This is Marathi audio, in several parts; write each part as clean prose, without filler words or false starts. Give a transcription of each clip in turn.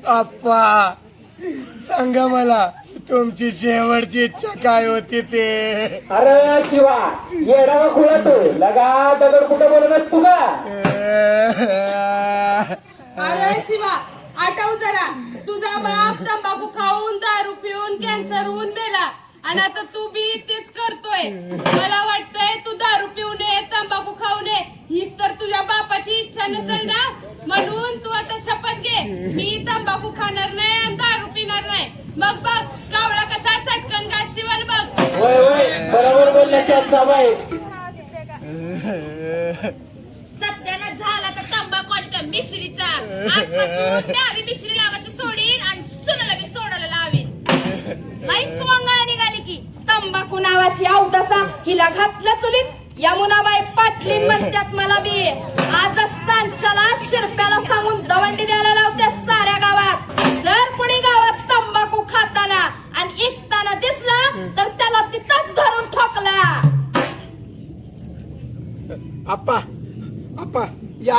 आप्पा सांगा मला तुमची शेवटची इच्छा काय होती ते. अरे शिवा येडा खुला तू लगा दगड कुठं बोलत तू का. अरे शिवा आठव जरा, तुझा बाप तंबाखू खाऊन दारू पिऊन कॅन्सर होऊन मेला आणि आता तू बी तेच करतोय. मला वाटतंय तू दारू पिऊ नये तंबाखू खाऊ नये हीच तर तुझ्या बापाची इच्छा नसेल ना, म्हणून तू आता शपथ घे मी तंबाखू खाणार नाही आणि दारू पिणार नाही. मग बघ कावळा कसा चटकन का शिवल बघ. बरोबर बोलण्याची बाई. सत्यानं झाला तर तंबाखू आणि त्या मिश्रीचा आजपासून डावी मिश्री लावायची सोडीन आणि सुनाला बी सोडायला लावीन. लाईन वांगाळा निघाली की तंबाखू नावाची अवदसा हिला घातलं चुलीत. यमुनाबाई पाटलीन म्हणतात मला बी. आज सांच्याला शिरप्याला सांगून दवंडी द्यायला लावते साऱ्या गावात. जर कुणी गावात तंबाखू खाताना आणि ऐकताना दिसला तर त्याला तिथंच धरून ठोकला. आप्पा आप्पा या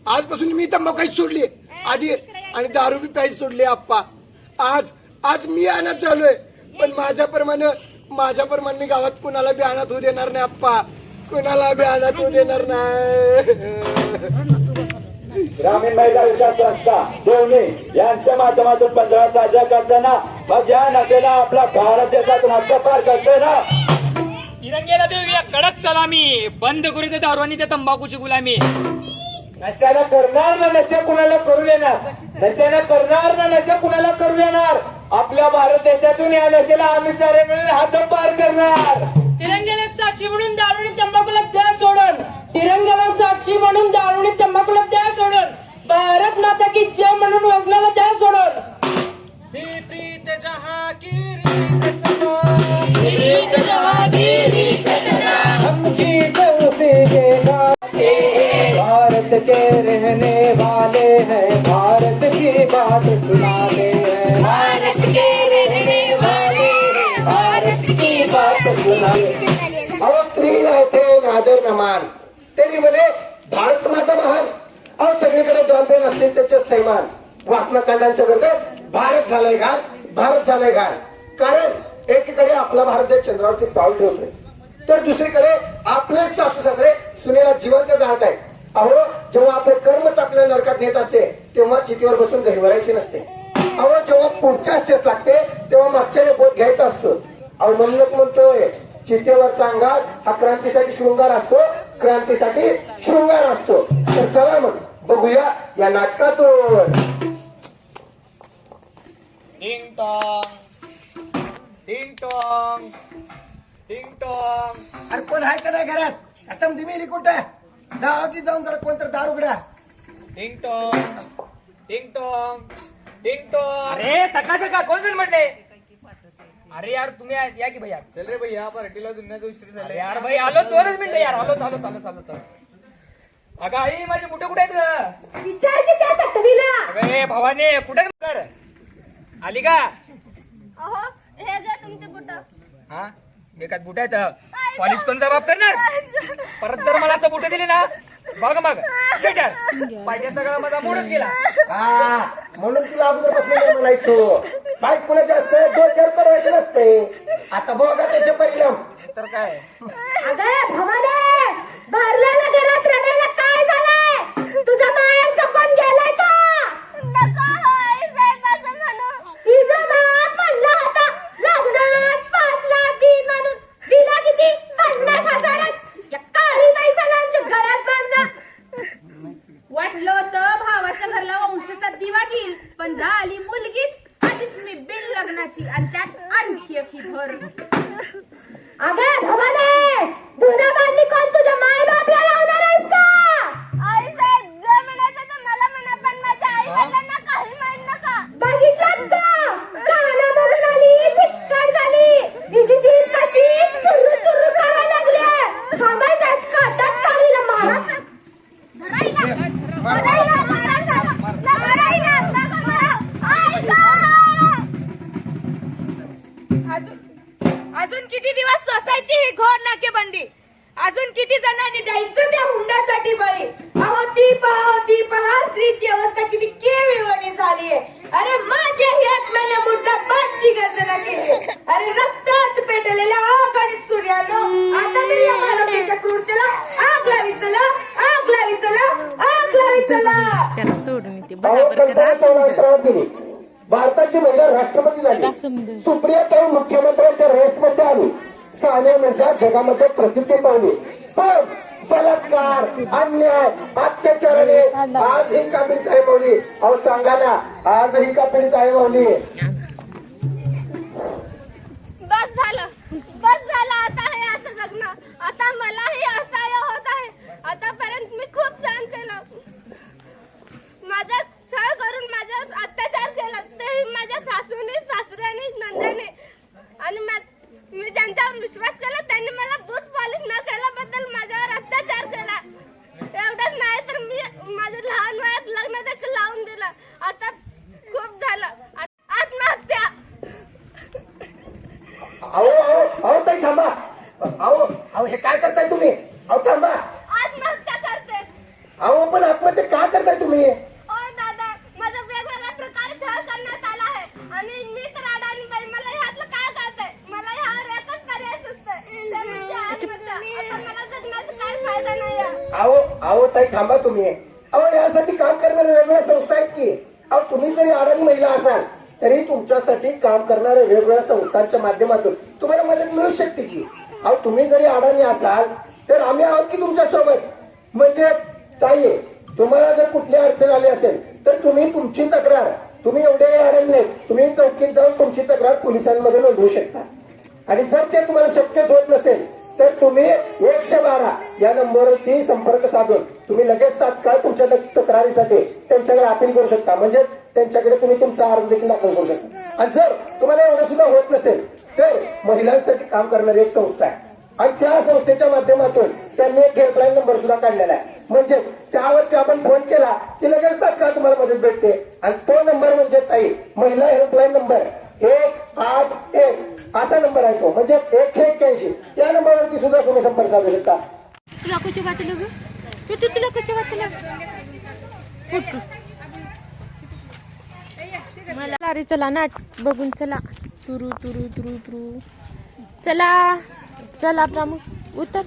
आजपासून मी तंबाखू काही सोडली आधी आणि दारू बी प्यायची सोडली. आप्पा आज मी आणत चालूय पण माझ्याप्रमाणे मी गावात कुणाला बी आणत होऊ देणार नाही. आप्पा कुणाला बी आणत होऊ देणार नाही. ग्रामीण महिला विकास संस्था दोन्ही यांच्या माध्यमातून 15 साजरा करताना मग या नसेला आपला भारत देशातून हद्दपार करतोय ना. तिरंगेला देऊया कडक सलामी, बंद करू दे दारू आणि त्या तंबाखूची गुलामी. नशेला करणार ना नशे कुणाला करू देणार, नशेला करणार ना नशे कुणाला करू देणार. आपल्या भारत देशातून या नशेला आम्ही सारे मिळून हद्दपार करणार. तिरंग्याला साक्षी म्हणून दारू आणि तंबाखूला द्या सोडून. तिरंग्याला साक्षी म्हणून दारू आणि तंबाखूला द्या सोडून. भारत माता की जय म्हणून वजनाला द्या सोडून. प्रीत जहाँ की रीत समा, रीत जहाँ की रीत समा, हम गीत उसी के गाते हैं. भारत के रहने वाले हैं, भारत की बात सुनाते हैं. भारत के रहने वाले हैं, भारत की बात सुनाते. अहो स्त्रीला येथे नादर न मान तरी म्हणे भारत माता महान. अहो सगळीकडे डॉल्फिन असतील त्याचेच थैमान. वासनाकांडांच्या गर्दीत भारत झालाय घाण. कारण एकीकडे आपला भारत देश चंद्रावरती पाऊल ठेवतोय तर दुसरीकडे आपले सासू सासरे सुनेला जिवंत जाळत आहेत. अहो जेव्हा आपले कर्मच आपल्याला नरकात नेत असते तेव्हा चितीवर बसून घरी भरायची नसते. अहो जेव्हा पुढच्या स्टेज लागते तेव्हा मागच्या बोट घ्यायचा असतो. अहो म्हणूनच म्हणतोय चितेवरचा अंगार हा क्रांतीसाठी शृंगार असतो. तर चला मग बघूया या नाटकातून. टिंग टॉंग टिंग टॉंग टिंग टॉंग. अरे कोण आहे का नाही घरात? समजी मेली कुठे जाऊन जरा कोणतर दारू उघड्या. टिंग टॉंग टिंग टॉंग टिंग टॉंग. अरे सकाळ कोण म्हटले? अरे यार तुम्ही या की भैया. चल रे भैया पार्टीला दुनियाचा उशीर झाला. यार भाई आलो 2 मिनिटं यार. आलो. अगं आई माझे बुट कुठे आहेत? विचार की त्या तटवीला. अगं भावाने कुठे कर आली का? अहो हे घ्या तुमचे बुट. हा एकात बुट आहेत. पॉलिश कोण जबाब करणार? परत जर मला असं बुट दिले ना बघ मग शेटर पाहिजे सगळा माझा मूडच गेला. म्हणून तुला अगोदर बसलेलं म्हणायचो बाईक कुणाचे असते डोक्यावर करायचे नसते. आता बघा त्याचे परिणाम. तर काय अगं भवाने भरलेल्या घरात रडायला काय झालंय? तुझा माहेरचा कोण गेलाय का? नका होय साहेबाचं म्हणू. तिचा बाप म्हणला होता लग्नात 5 लाख दे म्हणून. दिला किती? 50,000. या काळी बाई सगळ्यांच्या घरात बांधला. वाटलं होतं भावाच्या घरला वंशाचा दिवा घेईल पण झाली मुलगीच आधीच मी बिन लग्नाची आणि त्यात आणखी एक ही भर. अगं भवाने धुना बांधली कोण तुझ्या माय बापला लावणार आहेस का? आई साहेब जर म्हणायचं तर मला म्हणा पण माझ्या आई वडिलांना काही माहित नका. बघितलं का? गाणं बघून आली तिक्कट झाली. तिची जीभ कशी चुरू करायला लागली. थांबायचं काटाच काढीला माराच. अजून किती दिवस सोसायची ही घोर नाकेबंदी? अजून किती जणांनी द्यायचं त्या हुंड्यासाठी बळी? अहो ती पहा स्त्रीची अवस्था किती केविळवणी झालीये. अरे माझ्या ह्यात मैंने मुद्दा बादची गर्जना केली. अरे रक्तात पेटलेल्या आगणित सूर्यानं आता तरी या मानवतेच्या क्रूरतेला आग लावी चला, आग लावी चला, आग लावी चला. त्याला सोडून येते अहो, बरोबर कल्पना चावला दिली. भारताची महिला राष्ट्रपती झाली. सुप्रियाताई मुख्यमंत्र्यांच्या रेसमध्ये आली. सानिया मिर्झा जगामध्ये प्रसिद्धी पावली. पण बलात्कार, अन्याय, अत्याचाराने आज ही का पीडित आहे माऊली? अहो सांगा ना, आज ही का पीडित आहे माऊली? बस झालं आता हे असं जगणं. आता मलाही असहाय्य होत आहे. आतापर्यंत मी खूप सहन केलं. माझा छळ करून माझ्यावर अत्याचार केला, तेही माझ्या सासूने, सासऱ्याने, नंदाने. आणि मी ज्यांच्यावर विश्वास केला त्यांनी मला बूट पॉलिश न केल्याबद्दल माझ्यावर अत्याचार केला. एवढंच नाही तर मी माझ्या लहान वयात लग्न देखील लावून दिलं. आता खूप झालं. आत्महत्या. अहो ताई थांबा. अहो हे काय करताय तुम्ही? अहो थांबा. आत्महत्या करते. अहो पण आत्महत्या का करताय तुम्ही? ओ दादा, माझा वेगवेगळ्या प्रकारे छळ करण्यात आला आहे आणि मी तर अडाणी बाई, मला ह्यातलं काय कळतंय? मला ह्यावर एकच पर्याय सुचतोय, ते म्हणजे आत्महत्या. आता मला जगण्याचा काय फायदा नाही आहे. अहो ताई थांबा तुम्ही. अहो यासाठी काम करणाऱ्या वेगवेगळ्या संस्था आहेत की. अहो तुम्ही जरी अडाणी महिला असाल तरी तुमच्यासाठी काम करणाऱ्या वेगवेगळ्या संस्थांच्या माध्यमातून तुम्हाला मदत मिळू शकते की. अहो तुम्ही जरी अडाणी असाल तर आम्ही आहोत की तुमच्या सोबत. म्हणजे ताई, तुम्हाला जर कुठली अडचण आली असेल तर तुम्ही तुमची तक्रार, तुम्ही एवढे अडाणी नाही, तुम्ही चौकीत जाऊन तुमची तक्रार पोलिसांमध्ये नोंदवू शकता. आणि जर ते तुम्हाला शक्यच होत नसेल तर तुम्ही 112 या नंबरवरती संपर्क साधून तुम्ही लगेच तात्काळ तुमच्या तक्रारीसाठी त्यांच्याकडे अपील करू शकता. म्हणजे त्यांच्याकडे तुम्ही तुमचा अर्ज देखील दाखल करू शकता. आणि जर तुम्हाला एवढं सुद्धा होत नसेल तर महिलांसाठी काम करणारी एक संस्था आहे आणि त्या संस्थेच्या माध्यमातून त्यांनी एक हेल्पलाईन नंबर सुद्धा काढलेला आहे. म्हणजे त्यावरती आपण फोन केला की लगेच तात्काळ तुम्हाला मदत भेटते. आणि तो नंबर म्हणजे ताई महिला हेल्पलाईन नंबर 181 असा नंबर आहे तो. म्हणजे 181 या नंबरवरती सुद्धा तुम्ही संपर्क साधू शकता. तुला कशी वाटलं ग? तुला कशी वाटलं? मला अरे चला नाट बघून चला. तुरू तुरू तुरू तुरू चला चला आपला मग उतर.